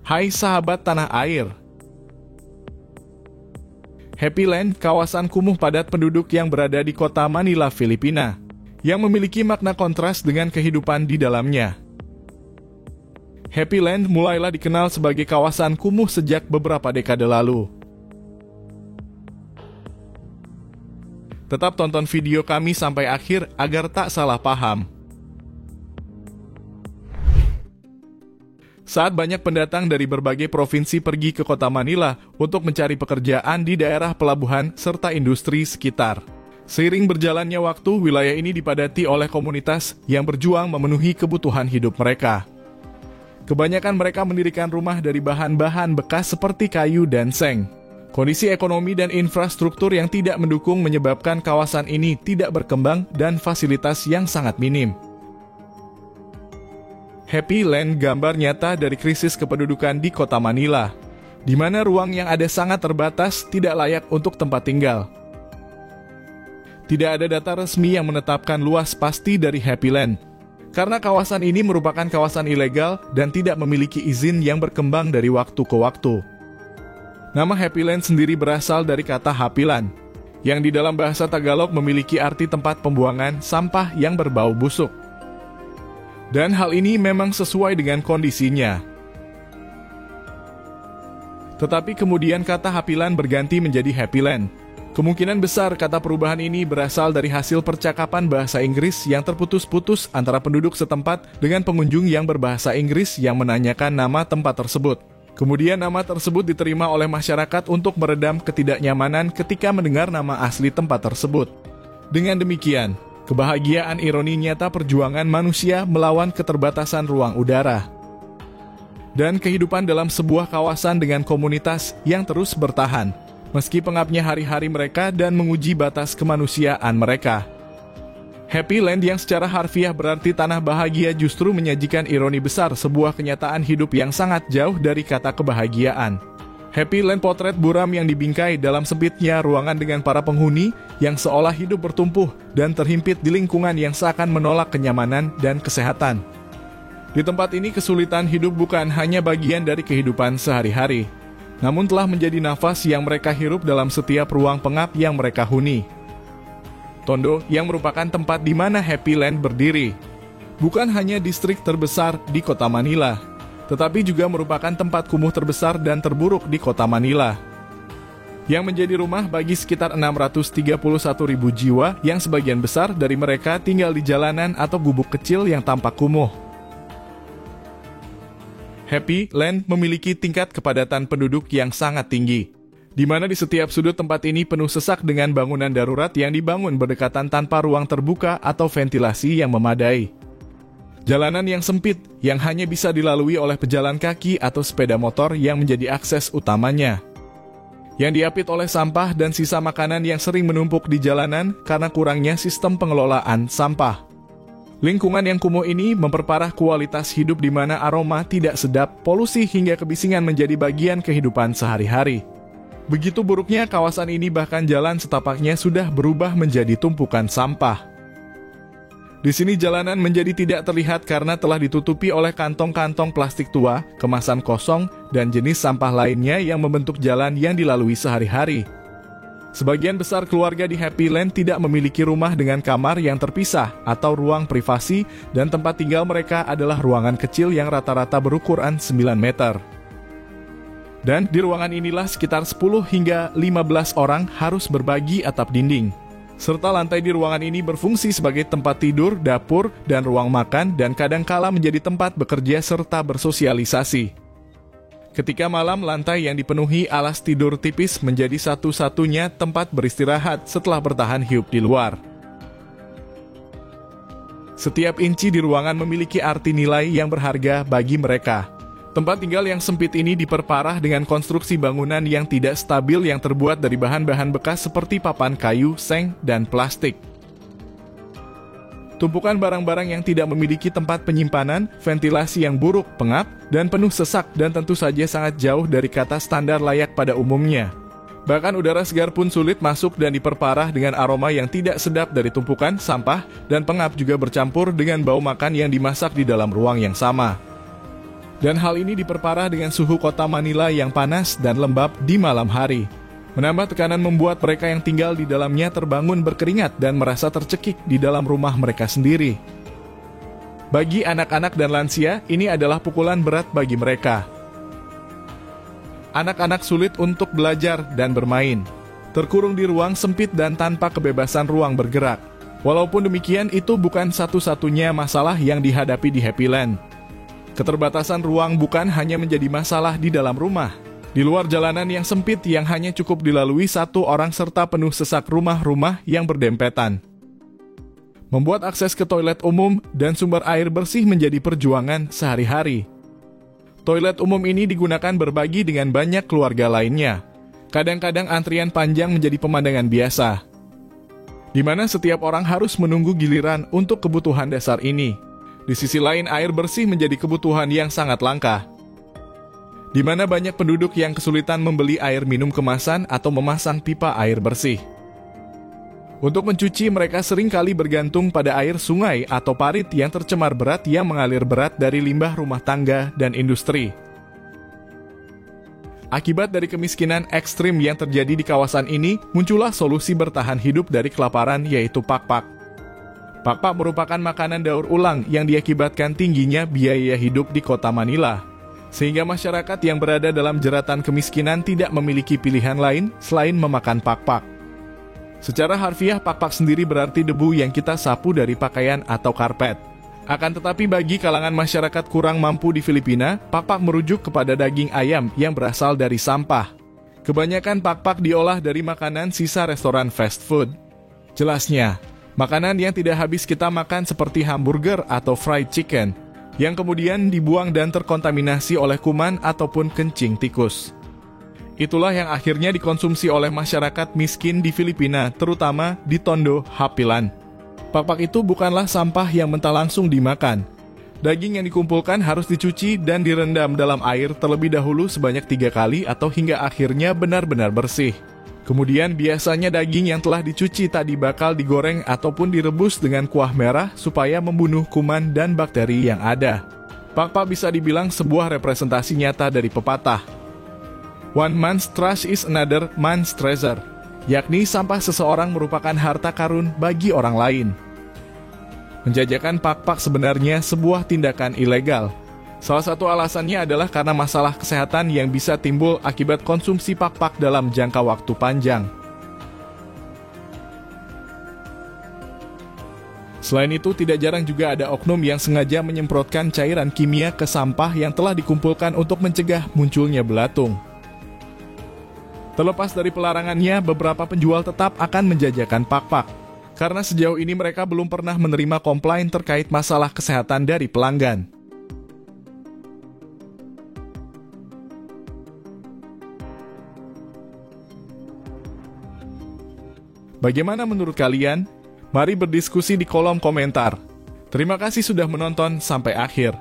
Hai sahabat tanah air. Happy Land, kawasan kumuh padat penduduk yang berada di kota Manila, Filipina, yang memiliki makna kontras dengan kehidupan di dalamnya. Happy Land mulailah dikenal sebagai kawasan kumuh sejak beberapa dekade lalu. Tetap tonton video kami sampai akhir agar tak salah paham. Saat banyak pendatang dari berbagai provinsi pergi ke kota Manila untuk mencari pekerjaan di daerah pelabuhan serta industri sekitar. Seiring berjalannya waktu, wilayah ini dipadati oleh komunitas yang berjuang memenuhi kebutuhan hidup mereka. Kebanyakan mereka mendirikan rumah dari bahan-bahan bekas seperti kayu dan seng. Kondisi ekonomi dan infrastruktur yang tidak mendukung menyebabkan kawasan ini tidak berkembang dan fasilitas yang sangat minim. Happy Land gambar nyata dari krisis kependudukan di kota Manila, di mana ruang yang ada sangat terbatas, tidak layak untuk tempat tinggal. Tidak ada data resmi yang menetapkan luas pasti dari Happy Land, karena kawasan ini merupakan kawasan ilegal dan tidak memiliki izin yang berkembang dari waktu ke waktu. Nama Happy Land sendiri berasal dari kata hapilan, yang di dalam bahasa Tagalog memiliki arti tempat pembuangan sampah yang berbau busuk. Dan hal ini memang sesuai dengan kondisinya. Tetapi kemudian kata hapilan berganti menjadi Happy Land. Kemungkinan besar kata perubahan ini berasal dari hasil percakapan bahasa Inggris yang terputus-putus antara penduduk setempat dengan pengunjung yang berbahasa Inggris yang menanyakan nama tempat tersebut. Kemudian nama tersebut diterima oleh masyarakat untuk meredam ketidaknyamanan ketika mendengar nama asli tempat tersebut. Dengan demikian, kebahagiaan ironi nyata perjuangan manusia melawan keterbatasan ruang udara. Dan kehidupan dalam sebuah kawasan dengan komunitas yang terus bertahan, meski pengapnya hari-hari mereka dan menguji batas kemanusiaan mereka. Happy Land yang secara harfiah berarti tanah bahagia justru menyajikan ironi besar sebuah kenyataan hidup yang sangat jauh dari kata kebahagiaan. Happy Land potret buram yang dibingkai dalam sempitnya ruangan dengan para penghuni yang seolah hidup bertumpuh dan terhimpit di lingkungan yang seakan menolak kenyamanan dan kesehatan. Di tempat ini kesulitan hidup bukan hanya bagian dari kehidupan sehari-hari, namun telah menjadi nafas yang mereka hirup dalam setiap ruang pengap yang mereka huni. Tondo yang merupakan tempat di mana Happy Land berdiri, bukan hanya distrik terbesar di kota Manila, tetapi juga merupakan tempat kumuh terbesar dan terburuk di kota Manila, yang menjadi rumah bagi sekitar 631.000 jiwa yang sebagian besar dari mereka tinggal di jalanan atau gubuk kecil yang tampak kumuh. Happy Land memiliki tingkat kepadatan penduduk yang sangat tinggi, di mana di setiap sudut tempat ini penuh sesak dengan bangunan darurat yang dibangun berdekatan tanpa ruang terbuka atau ventilasi yang memadai. Jalanan yang sempit, yang hanya bisa dilalui oleh pejalan kaki atau sepeda motor yang menjadi akses utamanya. Yang diapit oleh sampah dan sisa makanan yang sering menumpuk di jalanan karena kurangnya sistem pengelolaan sampah. Lingkungan yang kumuh ini memperparah kualitas hidup di mana aroma tidak sedap, polusi hingga kebisingan menjadi bagian kehidupan sehari-hari. Begitu buruknya kawasan ini bahkan jalan setapaknya sudah berubah menjadi tumpukan sampah. Di sini jalanan menjadi tidak terlihat karena telah ditutupi oleh kantong-kantong plastik tua, kemasan kosong, dan jenis sampah lainnya yang membentuk jalan yang dilalui sehari-hari. Sebagian besar keluarga di Happy Land tidak memiliki rumah dengan kamar yang terpisah atau ruang privasi, dan tempat tinggal mereka adalah ruangan kecil yang rata-rata berukuran 9 meter. Dan di ruangan inilah sekitar 10 hingga 15 orang harus berbagi atap dinding. Serta lantai di ruangan ini berfungsi sebagai tempat tidur, dapur, dan ruang makan, dan kadangkala menjadi tempat bekerja serta bersosialisasi. Ketika malam, lantai yang dipenuhi alas tidur tipis menjadi satu-satunya tempat beristirahat setelah bertahan hidup di luar. Setiap inci di ruangan memiliki arti nilai yang berharga bagi mereka. Tempat tinggal yang sempit ini diperparah dengan konstruksi bangunan yang tidak stabil yang terbuat dari bahan-bahan bekas seperti papan kayu, seng, dan plastik. Tumpukan barang-barang yang tidak memiliki tempat penyimpanan, ventilasi yang buruk, pengap, dan penuh sesak dan tentu saja sangat jauh dari kata standar layak pada umumnya. Bahkan udara segar pun sulit masuk dan diperparah dengan aroma yang tidak sedap dari tumpukan sampah dan pengap juga bercampur dengan bau makan yang dimasak di dalam ruang yang sama. Dan hal ini diperparah dengan suhu kota Manila yang panas dan lembab di malam hari. Menambah tekanan membuat mereka yang tinggal di dalamnya terbangun berkeringat dan merasa tercekik di dalam rumah mereka sendiri. Bagi anak-anak dan lansia, ini adalah pukulan berat bagi mereka. Anak-anak sulit untuk belajar dan bermain, terkurung di ruang sempit dan tanpa kebebasan ruang bergerak. Walaupun demikian, itu bukan satu-satunya masalah yang dihadapi di Happyland. Keterbatasan ruang bukan hanya menjadi masalah di dalam rumah. Di luar jalanan yang sempit yang hanya cukup dilalui satu orang serta penuh sesak rumah-rumah yang berdempetan. Membuat akses ke toilet umum dan sumber air bersih menjadi perjuangan sehari-hari. Toilet umum ini digunakan berbagi dengan banyak keluarga lainnya. Kadang-kadang antrian panjang menjadi pemandangan biasa, di mana setiap orang harus menunggu giliran untuk kebutuhan dasar ini. Di sisi lain, air bersih menjadi kebutuhan yang sangat langka, di mana banyak penduduk yang kesulitan membeli air minum kemasan atau memasang pipa air bersih. Untuk mencuci, mereka sering kali bergantung pada air sungai atau parit yang tercemar berat yang mengalir berat dari limbah rumah tangga dan industri. Akibat dari kemiskinan ekstrim yang terjadi di kawasan ini, muncullah solusi bertahan hidup dari kelaparan, yaitu pakpak. Pakpak merupakan makanan daur ulang yang diakibatkan tingginya biaya hidup di kota Manila, sehingga masyarakat yang berada dalam jeratan kemiskinan tidak memiliki pilihan lain selain memakan pakpak. Secara harfiah, pakpak sendiri berarti debu yang kita sapu dari pakaian atau karpet. Akan tetapi bagi kalangan masyarakat kurang mampu di Filipina, pakpak merujuk kepada daging ayam yang berasal dari sampah. Kebanyakan pakpak diolah dari makanan sisa restoran fast food. Jelasnya, makanan yang tidak habis kita makan seperti hamburger atau fried chicken, yang kemudian dibuang dan terkontaminasi oleh kuman ataupun kencing tikus. Itulah yang akhirnya dikonsumsi oleh masyarakat miskin di Filipina, terutama di Tondo, Happyland. Pakpak itu bukanlah sampah yang mentah langsung dimakan. Daging yang dikumpulkan harus dicuci dan direndam dalam air terlebih dahulu sebanyak 3 kali atau hingga akhirnya benar-benar bersih. Kemudian biasanya daging yang telah dicuci tadi bakal digoreng ataupun direbus dengan kuah merah supaya membunuh kuman dan bakteri yang ada. Pakpak bisa dibilang sebuah representasi nyata dari pepatah, "One man's trash is another man's treasure," yakni sampah seseorang merupakan harta karun bagi orang lain. Menjajakan pakpak sebenarnya sebuah tindakan ilegal. Salah satu alasannya adalah karena masalah kesehatan yang bisa timbul akibat konsumsi pakpak dalam jangka waktu panjang. Selain itu, tidak jarang juga ada oknum yang sengaja menyemprotkan cairan kimia ke sampah yang telah dikumpulkan untuk mencegah munculnya belatung. Terlepas dari pelarangannya, beberapa penjual tetap akan menjajakan pakpak, karena sejauh ini mereka belum pernah menerima komplain terkait masalah kesehatan dari pelanggan. Bagaimana menurut kalian? Mari berdiskusi di kolom komentar. Terima kasih sudah menonton sampai akhir.